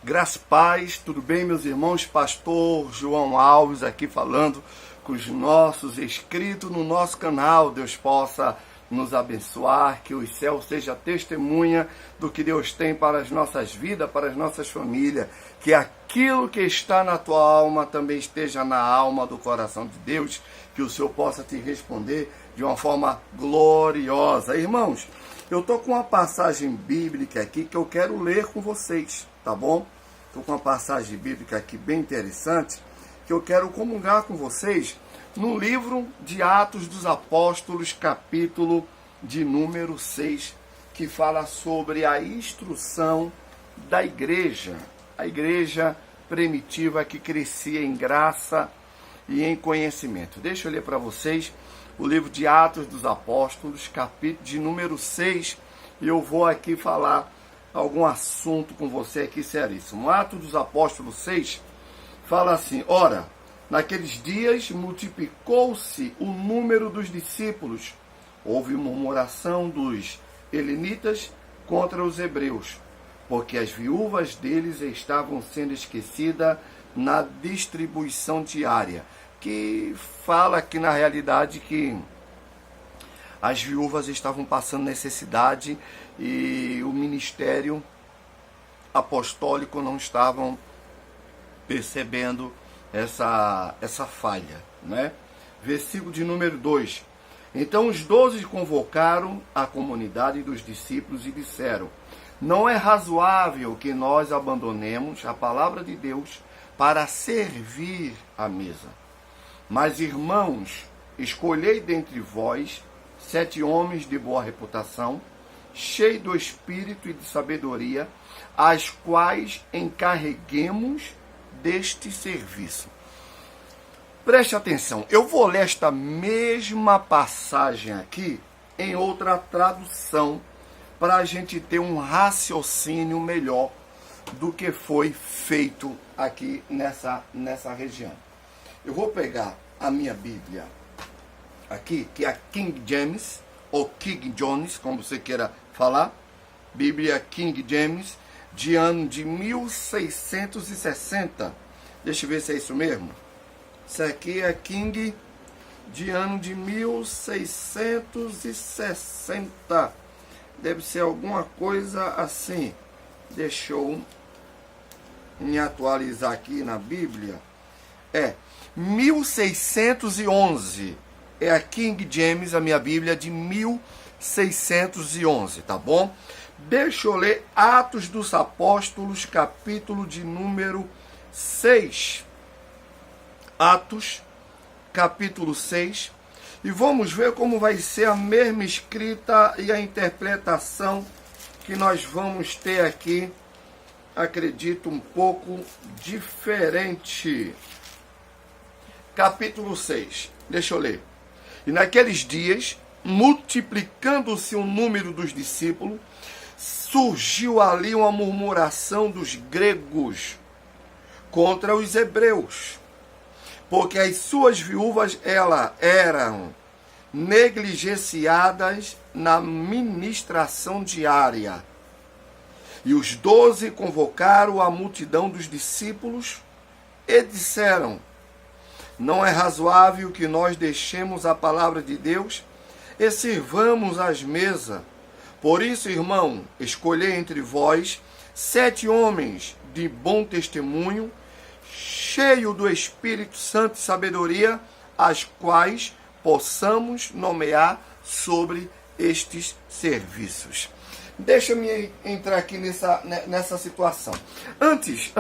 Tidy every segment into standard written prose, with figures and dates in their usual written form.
Graça e paz, tudo bem, meus irmãos? Pastor João Alves aqui falando com os nossos inscritos no nosso canal. Deus possa nos abençoar, que o céu seja testemunha do que Deus tem para as nossas vidas, para as nossas famílias, que aquilo que está na tua alma também esteja na alma do coração de Deus, que o Senhor possa te responder de uma forma gloriosa. Irmãos, eu estou com uma passagem bíblica aqui que eu quero ler com vocês, tá bom? Estou com uma passagem bíblica aqui bem interessante, que eu quero comungar com vocês no livro de Atos dos Apóstolos, capítulo de número 6, que fala sobre a instrução da igreja, a igreja primitiva que crescia em graça e em conhecimento. Deixa eu ler para vocês o livro de Atos dos Apóstolos, capítulo de número 6, e eu vou aqui falar algum assunto com você aqui seríssimo. Atos dos Apóstolos 6 fala assim: ora, naqueles dias multiplicou-se o número dos discípulos, houve murmuração dos helenitas contra os hebreus, porque as viúvas deles estavam sendo esquecidas na distribuição diária, que fala que na realidade que as viúvas estavam passando necessidade e o ministério apostólico não estavam percebendo essa falha, né? Versículo de número 2. Então os 12 convocaram a comunidade dos discípulos e disseram: não é razoável que nós abandonemos a palavra de Deus para servir à mesa. Mas, irmãos, escolhei dentre vós 7 homens de boa reputação, cheios do espírito e de sabedoria, as quais encarreguemos deste serviço. Preste atenção, eu vou ler esta mesma passagem aqui em outra tradução, para a gente ter um raciocínio melhor do que foi feito aqui nessa região. Eu vou pegar a minha Bíblia aqui, que é a King James, ou King Jones, como você queira falar, Bíblia King James, de ano de 1660. Deixa eu ver se é isso mesmo. Isso aqui é King de ano de 1660. Deve ser alguma coisa assim. Deixa eu me atualizar aqui na Bíblia. É 1611. É a King James, a minha Bíblia, de 1611, tá bom? Deixa eu ler Atos dos Apóstolos, capítulo de número 6. Atos, capítulo 6. E vamos ver como vai ser a mesma escrita e a interpretação que nós vamos ter aqui. Acredito um pouco diferente. Capítulo 6. Deixa eu ler. E naqueles dias, multiplicando-se o número dos discípulos, surgiu ali uma murmuração dos gregos contra os hebreus, porque as suas viúvas eram negligenciadas na ministração diária. E os 12 convocaram a multidão dos discípulos e disseram: não é razoável que nós deixemos a palavra de Deus e sirvamos às mesas. Por isso, irmão, escolhei entre vós 7 homens de bom testemunho, cheio do Espírito Santo e sabedoria, as quais possamos nomear sobre estes serviços. Deixa-me entrar aqui nessa situação. Antes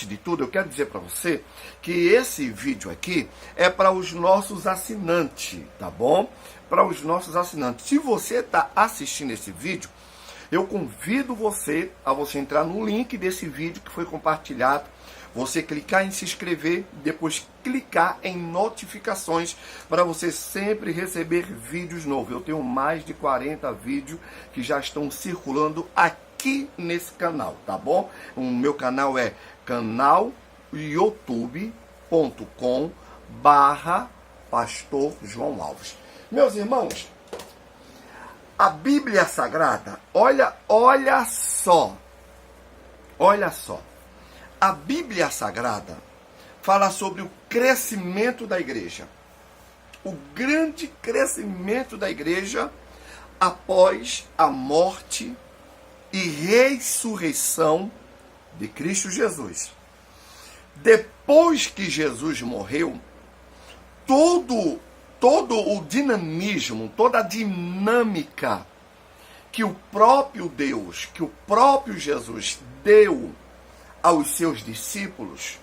de tudo, eu quero dizer para você que esse vídeo aqui é para os nossos assinantes, tá bom? Para os nossos assinantes. Se você está assistindo esse vídeo, eu convido você a você entrar no link desse vídeo que foi compartilhado, você clicar em se inscrever, depois clicar em notificações para você sempre receber vídeos novos. Eu tenho mais de 40 vídeos que já estão circulando aqui nesse canal, tá bom? O meu canal é canal youtube.com/Pastor João Alves. Meus irmãos, a Bíblia Sagrada, olha só Olha só, a Bíblia Sagrada fala sobre o crescimento da igreja. O grande crescimento da igreja após a morte e ressurreição de Cristo Jesus. Depois que Jesus morreu, todo o dinamismo, toda a dinâmica que o próprio Deus, que o próprio Jesus deu aos seus discípulos,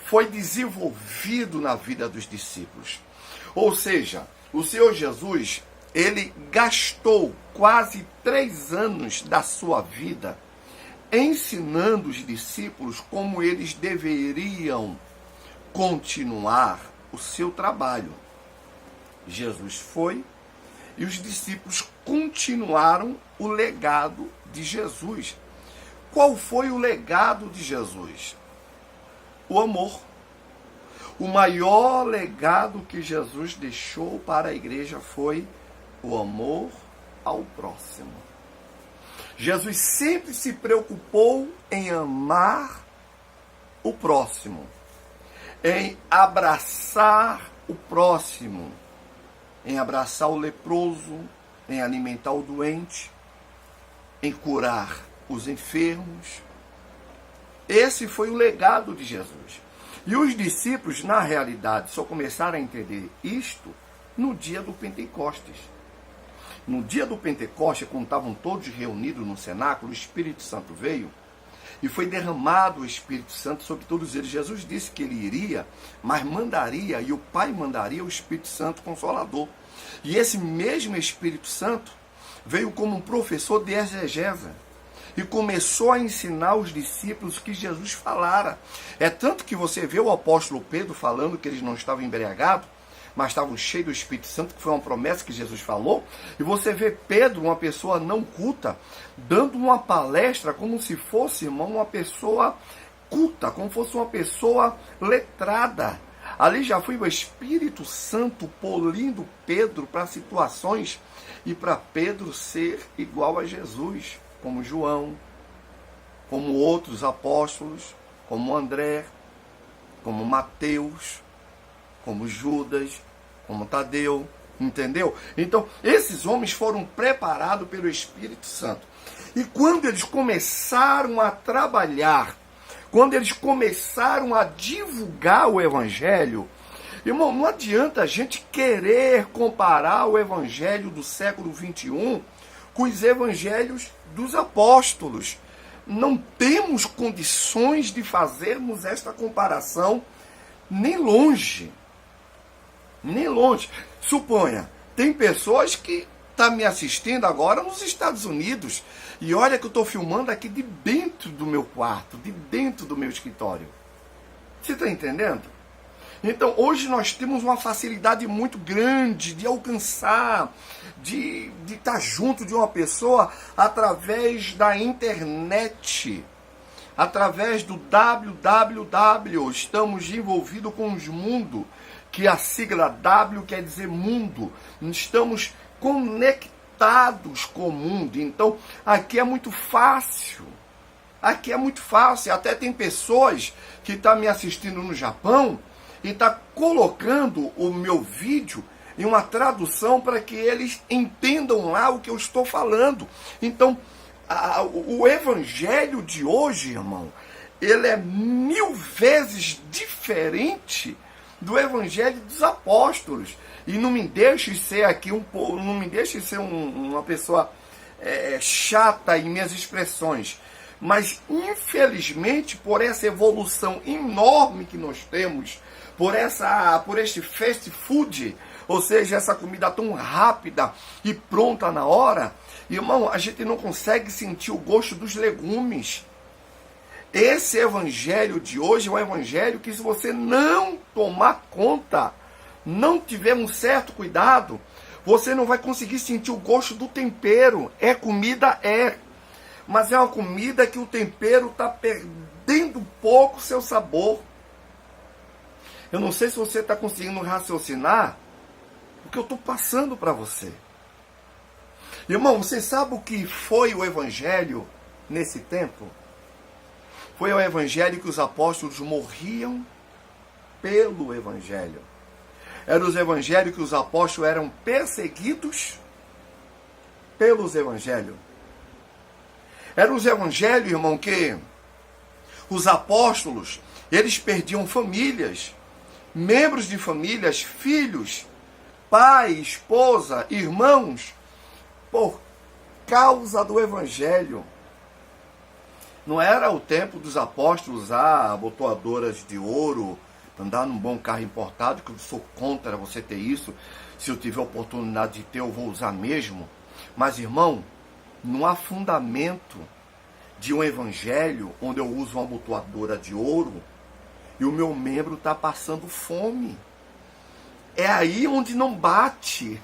foi desenvolvido na vida dos discípulos. Ou seja, o Senhor Jesus, ele gastou quase 3 anos da sua vida ensinando os discípulos como eles deveriam continuar o seu trabalho. Jesus foi e os discípulos continuaram o legado de Jesus. Qual foi o legado de Jesus? O amor. O maior legado que Jesus deixou para a igreja foi o amor ao próximo. Jesus sempre se preocupou em amar o próximo, em abraçar o próximo, em abraçar o leproso, em alimentar o doente, em curar os enfermos. Esse foi o legado de Jesus. E os discípulos, na realidade, só começaram a entender isto no dia do Pentecostes. No dia do Pentecostes, quando estavam todos reunidos no cenáculo, o Espírito Santo veio e foi derramado o Espírito Santo sobre todos eles. Jesus disse que ele iria, mas mandaria, e o Pai mandaria o Espírito Santo Consolador. E esse mesmo Espírito Santo veio como um professor de exegese e começou a ensinar os discípulos o que Jesus falara. É tanto que você vê o apóstolo Pedro falando que eles não estavam embriagados, mas estavam cheios do Espírito Santo, que foi uma promessa que Jesus falou. E você vê Pedro, uma pessoa não culta, dando uma palestra como se fosse, irmão, uma pessoa culta, como fosse uma pessoa letrada. Ali já foi o Espírito Santo polindo Pedro para situações e para Pedro ser igual a Jesus, como João, como outros apóstolos, como André, como Mateus, como Judas, como Tadeu, entendeu? Então, esses homens foram preparados pelo Espírito Santo. E quando eles começaram a trabalhar, quando eles começaram a divulgar o Evangelho, irmão, não adianta a gente querer comparar o Evangelho do século XXI com os Evangelhos dos apóstolos. Não temos condições de fazermos esta comparação nem longe. Nem longe. Suponha, tem pessoas que estão me assistindo agora nos Estados Unidos. E olha que eu estou filmando aqui de dentro do meu quarto, de dentro do meu escritório. Você está entendendo? Então, hoje nós temos uma facilidade muito grande de alcançar, de estar junto de uma pessoa através da internet, através do www. Estamos envolvidos com os mundos, que a sigla W quer dizer mundo. Estamos conectados com o mundo. Então, aqui é muito fácil. Aqui é muito fácil. Até tem pessoas que estão me assistindo no Japão e está colocando o meu vídeo em uma tradução para que eles entendam lá o que eu estou falando. Então, o evangelho de hoje, irmão, ele é 1000 vezes diferente do evangelho dos apóstolos. E não me deixe ser aqui não me deixe ser uma pessoa chata em minhas expressões. Mas, infelizmente, por essa evolução enorme que nós temos, por este fast food, ou seja, essa comida tão rápida e pronta na hora, irmão, a gente não consegue sentir o gosto dos legumes. Esse evangelho de hoje é um evangelho que, se você não tomar conta, não tiver um certo cuidado, você não vai conseguir sentir o gosto do tempero. Comida, mas é uma comida que o tempero está perdendo um pouco o seu sabor. Eu não sei se você está conseguindo raciocinar o que eu estou passando para você. Irmão, você sabe o que foi o evangelho nesse tempo? Foi ao evangelho que os apóstolos morriam pelo evangelho. Era os evangelhos que os apóstolos eram perseguidos pelos evangelhos. Era os evangelhos, irmão, que os apóstolos, eles perdiam famílias, membros de famílias, filhos, pai, esposa, irmãos, por causa do evangelho. Não era o tempo dos apóstolos usar abotoadoras de ouro, andar num bom carro importado, que eu sou contra você ter isso. Se eu tiver oportunidade de ter, eu vou usar mesmo. Mas, irmão, não há fundamento de um evangelho onde eu uso uma abotoadora de ouro e o meu membro está passando fome. É aí onde não bate.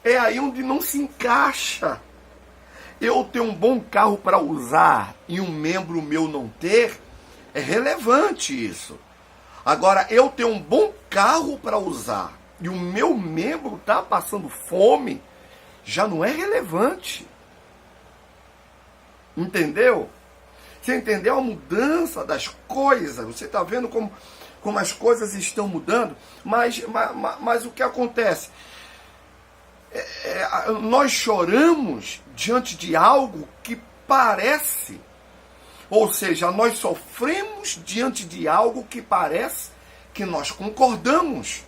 É aí onde não se encaixa. Eu ter um bom carro para usar e um membro meu não ter, é relevante isso. Agora, eu ter um bom carro para usar e o meu membro está passando fome, já não é relevante. Entendeu? Você entendeu a mudança das coisas? Você está vendo como as coisas estão mudando? Mas o que acontece? Nós choramos diante de algo que parece, ou seja, nós sofremos diante de algo que parece que nós concordamos.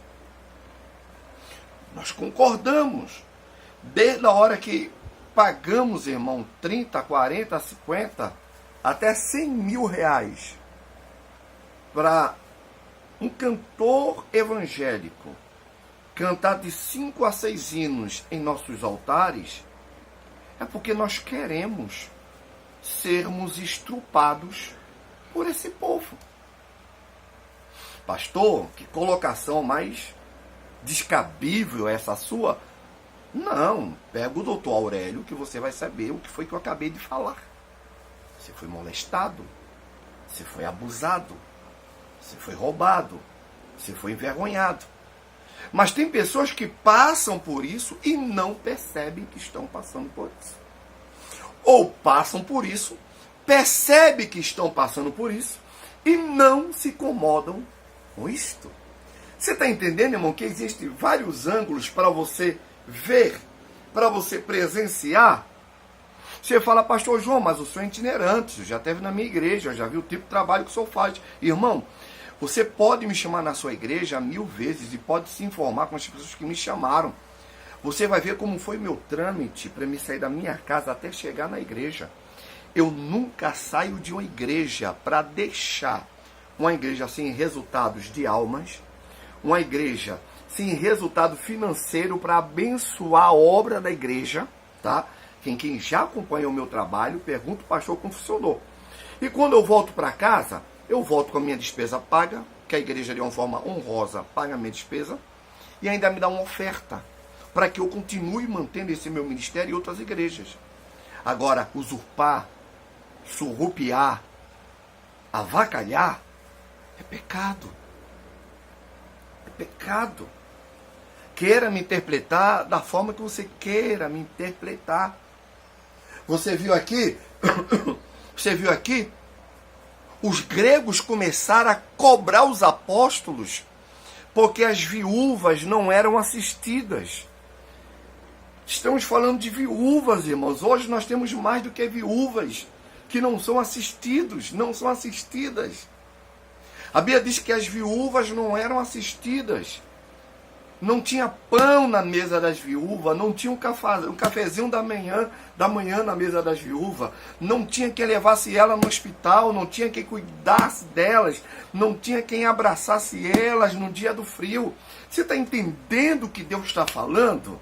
Nós concordamos. Desde a hora que pagamos, irmão, 30, 40, 50, até 100 mil reais para um cantor evangélico cantar de 5 a 6 hinos em nossos altares, é porque nós queremos sermos estrupados por esse povo. Pastor, que colocação mais descabível essa sua? Não, pega o doutor Aurélio que você vai saber o que foi que eu acabei de falar. Você foi molestado, você foi abusado, você foi roubado, você foi envergonhado. Mas tem pessoas que passam por isso e não percebem que estão passando por isso. Ou passam por isso, percebem que estão passando por isso e não se incomodam com isto. Você está entendendo, irmão, que existem vários ângulos para você ver, para você presenciar? Você fala, pastor João, mas o senhor é itinerante, já esteve na minha igreja, já vi o tipo de trabalho que o senhor faz. Irmão, você pode me chamar na sua igreja 1000 vezes e pode se informar com as pessoas que me chamaram. Você vai ver como foi meu trâmite para me sair da minha casa até chegar na igreja. Eu nunca saio de uma igreja para deixar uma igreja sem resultados de almas, uma igreja sem resultado financeiro para abençoar a obra da igreja, tá? Quem já acompanha o meu trabalho, pergunta o pastor como funcionou. E quando eu volto para casa, eu volto com a minha despesa paga, que a igreja de uma forma honrosa paga a minha despesa, e ainda me dá uma oferta para que eu continue mantendo esse meu ministério em outras igrejas. Agora, usurpar, surrupiar, avacalhar, é pecado. É pecado. Queira me interpretar da forma que você queira me interpretar. Você viu aqui? Você viu aqui? Os gregos começaram a cobrar os apóstolos porque as viúvas não eram assistidas. Estamos falando de viúvas, irmãos. Hoje nós temos mais do que viúvas que não são assistidos, não são assistidas. A Bíblia diz que as viúvas não eram assistidas. Não tinha pão na mesa das viúvas, não tinha um cafezinho da manhã na mesa das viúvas, não tinha quem levasse ela no hospital, não tinha quem cuidasse delas, não tinha quem abraçasse elas no dia do frio. Você está entendendo o que Deus está falando?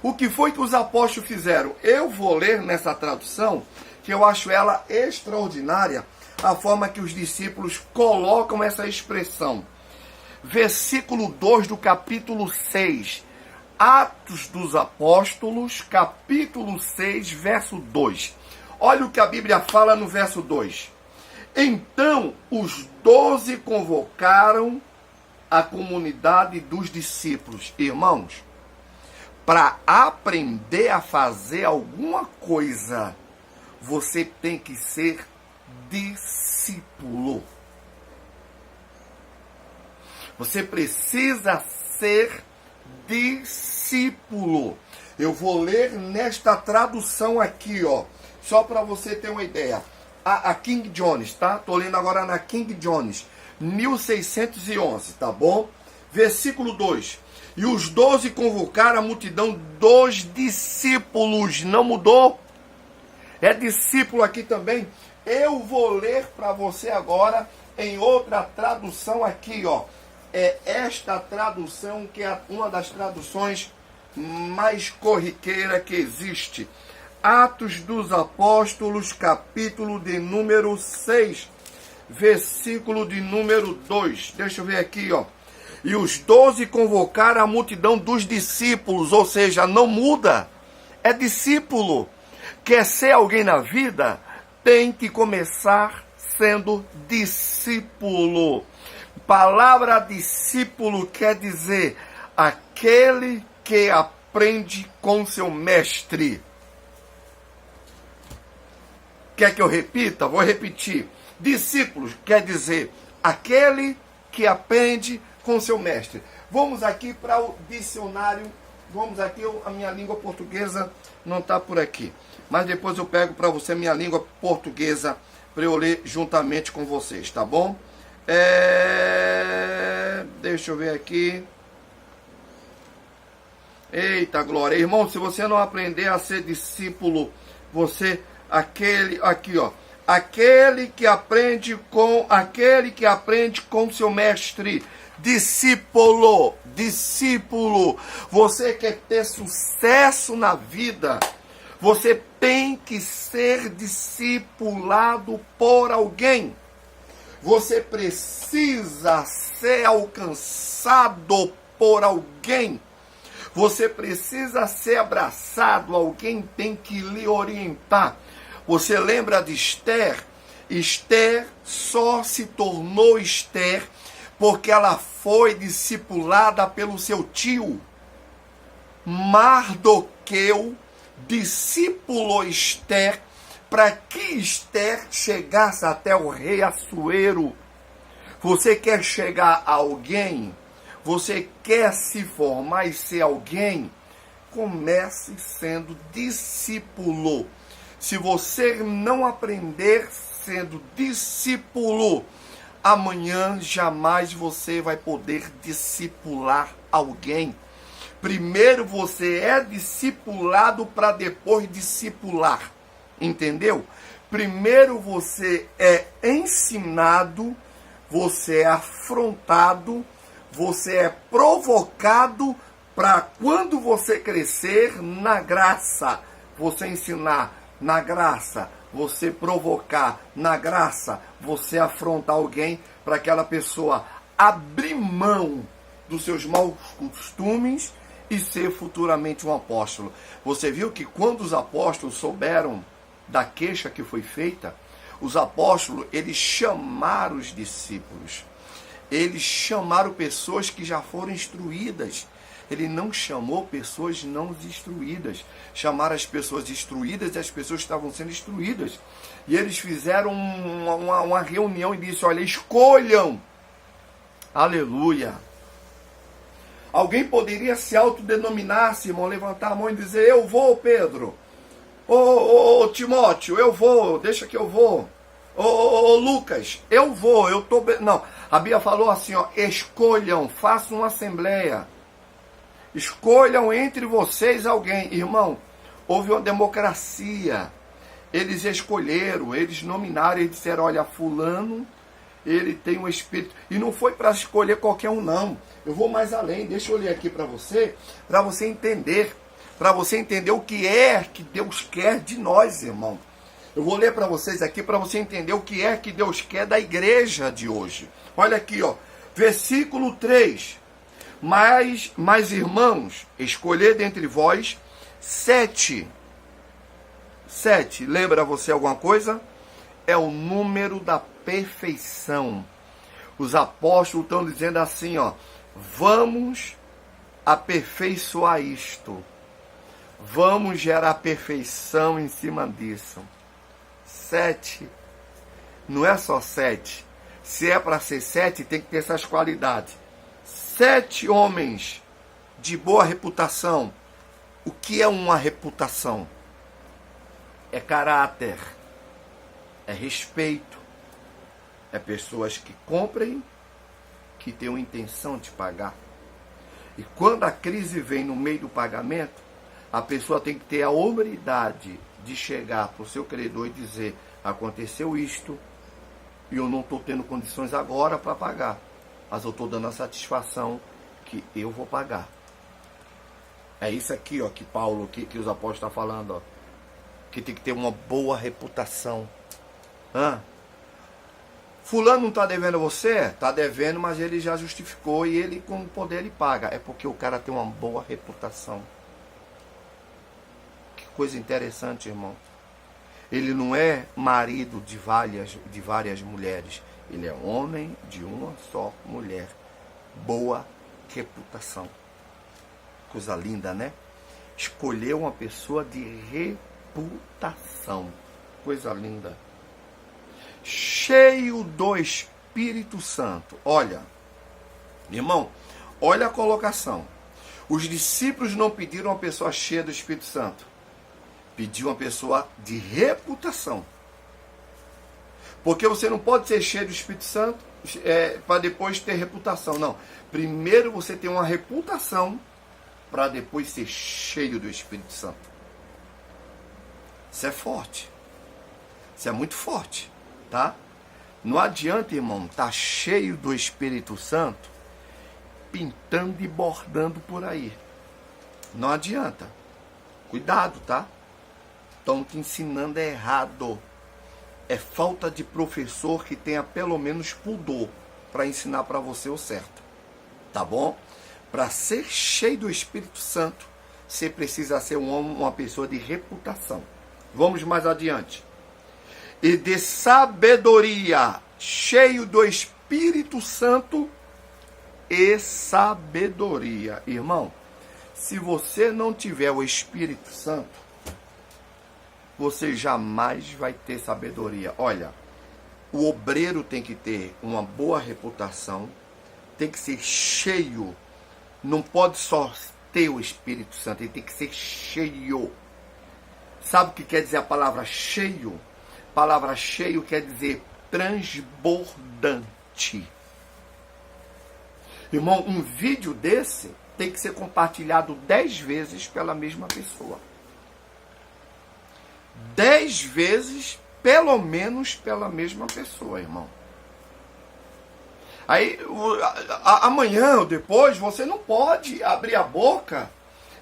O que foi que os apóstolos fizeram? Eu vou ler nessa tradução, que eu acho ela extraordinária, a forma que os discípulos colocam essa expressão. Versículo 2 do capítulo 6. Atos dos Apóstolos, capítulo 6, verso 2. Olha o que a Bíblia fala no verso 2. Então os 12 convocaram a comunidade dos discípulos. Irmãos, para aprender a fazer alguma coisa, você tem que ser discípulo. Você precisa ser discípulo. Eu vou ler nesta tradução aqui, ó, só para você ter uma ideia. A King James, tá? Tô lendo agora na King James, 1611, tá bom? Versículo 2. E os 12 convocaram a multidão dos discípulos. Não mudou? É discípulo aqui também. Eu vou ler para você agora em outra tradução aqui, ó. É esta tradução que é uma das traduções mais corriqueira que existe. Atos dos Apóstolos, capítulo de número 6, versículo de número 2. Deixa eu ver aqui, ó. E os 12 convocaram a multidão dos discípulos, ou seja, não muda. É discípulo. Quer ser alguém na vida? Tem que começar sendo discípulo. Palavra discípulo quer dizer aquele que aprende com seu mestre. Quer que eu repita? Vou repetir. Discípulos quer dizer aquele que aprende com seu mestre. Vamos aqui para o dicionário. Vamos aqui, a minha língua portuguesa não está por aqui. Mas depois eu pego para você a minha língua portuguesa para eu ler juntamente com vocês, tá bom? Deixa eu ver aqui. Eita glória, irmão, se você não aprender a ser discípulo, você, aqui ó, aquele que aprende com seu mestre, discípulo, você quer ter sucesso na vida, você tem que ser discipulado por alguém. Você precisa ser alcançado por alguém. Você precisa ser abraçado. Alguém tem que lhe orientar. Você lembra de Esther? Esther só se tornou Esther porque ela foi discipulada pelo seu tio. Mardoqueu discipulou Esther para que Esther chegasse até o rei Assuero. Você quer chegar a alguém? Você quer se formar e ser alguém? Comece sendo discípulo. Se você não aprender sendo discípulo, amanhã jamais você vai poder discipular alguém. Primeiro você é discipulado para depois discipular. Entendeu? Primeiro você é ensinado, você é afrontado, você é provocado para quando você crescer na graça, você ensinar na graça, você provocar na graça, você afrontar alguém para aquela pessoa abrir mão dos seus maus costumes e ser futuramente um apóstolo. Você viu que quando os apóstolos souberam da queixa que foi feita, os apóstolos, eles chamaram os discípulos. Eles chamaram pessoas que já foram instruídas. Ele não chamou pessoas não instruídas. Chamaram as pessoas instruídas e as pessoas que estavam sendo instruídas. E eles fizeram uma reunião e disse, olha, escolham. Aleluia. Alguém poderia se autodenominar, irmão, levantar a mão e dizer, eu vou, Pedro. Ô Timóteo, eu vou, deixa que eu vou. Ô Lucas, eu vou, eu tô... Não, a Bíblia falou assim, ó, escolham, façam uma assembleia. Escolham entre vocês alguém. Irmão, houve uma democracia. Eles escolheram, eles nominaram, eles disseram, olha, fulano, ele tem um espírito. E não foi para escolher qualquer um, não. Eu vou mais além, deixa eu ler aqui para você entender. Para você entender o que é que Deus quer de nós, irmão. Eu vou ler para vocês aqui para você entender o que é que Deus quer da igreja de hoje. Olha aqui, ó, versículo 3. Mas irmãos, escolher dentre vós 7. 7, lembra você alguma coisa? É o número da perfeição. Os apóstolos estão dizendo assim, ó, vamos aperfeiçoar isto. Vamos gerar perfeição em cima disso. 7. não é só 7. Se é para ser 7, tem que ter essas qualidades. 7 homens de boa reputação. O que é uma reputação? É caráter, é respeito, é pessoas que comprem, que tenham intenção de pagar. E quando a crise vem no meio do pagamento, a pessoa tem que ter a humildade de chegar para o seu credor e dizer: aconteceu isto, e eu não estou tendo condições agora para pagar, mas eu estou dando a satisfação que eu vou pagar. É isso aqui, ó, que Paulo, que os apóstolos estão falando, ó, que tem que ter uma boa reputação. Fulano não está devendo a você? Está devendo, mas ele já justificou e ele, com o poder, ele paga. É porque o cara tem uma boa reputação. Que coisa interessante, irmão. Ele não é marido de várias mulheres. Ele é homem de uma só mulher. Boa reputação. Coisa linda, né? Escolher uma pessoa de reputação. Coisa linda. Cheio do Espírito Santo. Olha, irmão, olha a colocação. Os discípulos não pediram uma pessoa cheia do Espírito Santo. Pediu uma pessoa de reputação. Porque você não pode ser cheio do Espírito Santo para depois ter reputação. Não. Primeiro você tem uma reputação para depois ser cheio do Espírito Santo. Isso é forte. Isso é muito forte, tá? Não adianta, irmão, estar cheio do Espírito Santo pintando e bordando por aí. Não adianta. Cuidado, tá? Estão te ensinando errado. É falta de professor que tenha pelo menos pudor para ensinar para você o certo. Tá bom? Para ser cheio do Espírito Santo, você precisa ser um homem, uma pessoa de reputação. Vamos mais adiante. E de sabedoria, cheio do Espírito Santo e sabedoria. Irmão, se você não tiver o Espírito Santo, você jamais vai ter sabedoria. Olha, o obreiro tem que ter uma boa reputação, tem que ser cheio, não pode só ter o Espírito Santo, ele tem que ser cheio. Sabe o que quer dizer a palavra cheio? A palavra cheio quer dizer transbordante. Irmão, um vídeo desse tem que ser compartilhado 10 vezes pela mesma pessoa. 10 vezes, pelo menos, pela mesma pessoa, irmão. Aí, amanhã ou depois, você não pode abrir a boca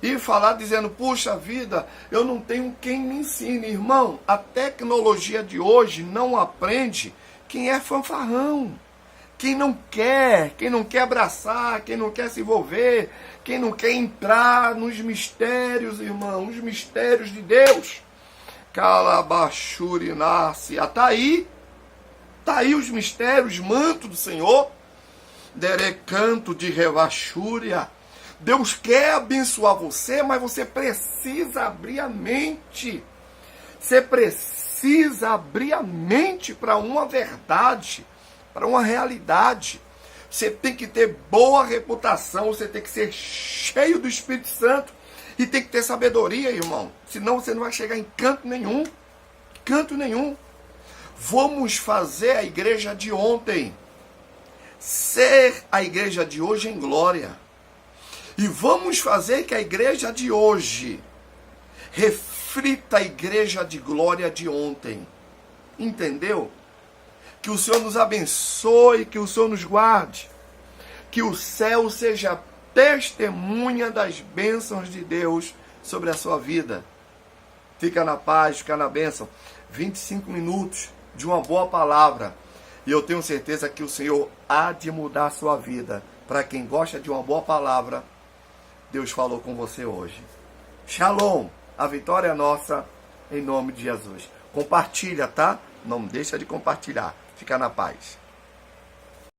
e falar dizendo: puxa vida, eu não tenho quem me ensine. Irmão, a tecnologia de hoje não aprende quem é fanfarrão. Quem não quer abraçar, quem não quer se envolver, quem não quer entrar nos mistérios, irmão, os mistérios de Deus. Calabachurinácia, tá aí os mistérios, manto do Senhor, derecanto de revachúria. Deus quer abençoar você, mas você precisa abrir a mente. Você precisa abrir a mente para uma verdade, para uma realidade. Você tem que ter boa reputação, você tem que ser cheio do Espírito Santo e tem que ter sabedoria, irmão. Senão você não vai chegar em canto nenhum. Canto nenhum. Vamos fazer a igreja de ontem ser a igreja de hoje em glória. E vamos fazer que a igreja de hoje reflita a igreja de glória de ontem. Entendeu? Que o Senhor nos abençoe, que o Senhor nos guarde. Que o céu seja testemunha das bênçãos de Deus sobre a sua vida. Fica na paz, fica na bênção. 25 minutos de uma boa palavra. E eu tenho certeza que o Senhor há de mudar a sua vida. Para quem gosta de uma boa palavra, Deus falou com você hoje. Shalom! A vitória é nossa, em nome de Jesus. Compartilha, tá? Não deixa de compartilhar. Fica na paz.